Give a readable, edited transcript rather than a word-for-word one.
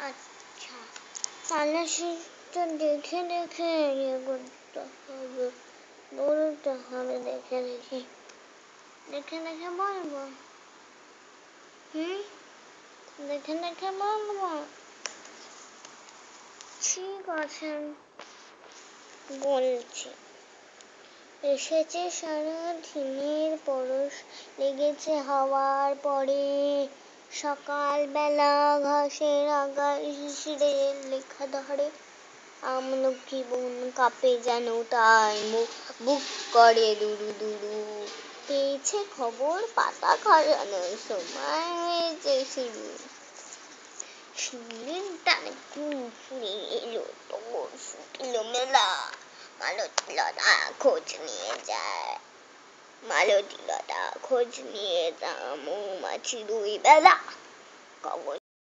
আচ্ছা, তাহলে সেটা দেখে দেখে ইয়ে করতে হবে, বলতে হবে দেখে দেখে বলবো। দেখে বলবো। ঠিক আছে, বলছি। এসেছে সারাদিনের পরশ, লেগেছে হাওয়ার পরে, সকালবেলা ঘাসের আগায় শিশিরের লেখা ধরে, আমলকি বন কাঁপে যেন তাই, বুক করে দুরু দুরু, পেয়েছে খবর পাতা খসানোর সময় হয়েছে শুরু। শিউলির ডালে কুল ফুলে এলো, তবর ফুটলো মেলা, মালতীলতা খোঁজ নিয়ে যায়, মৌমাছি 2 বেলা, কখন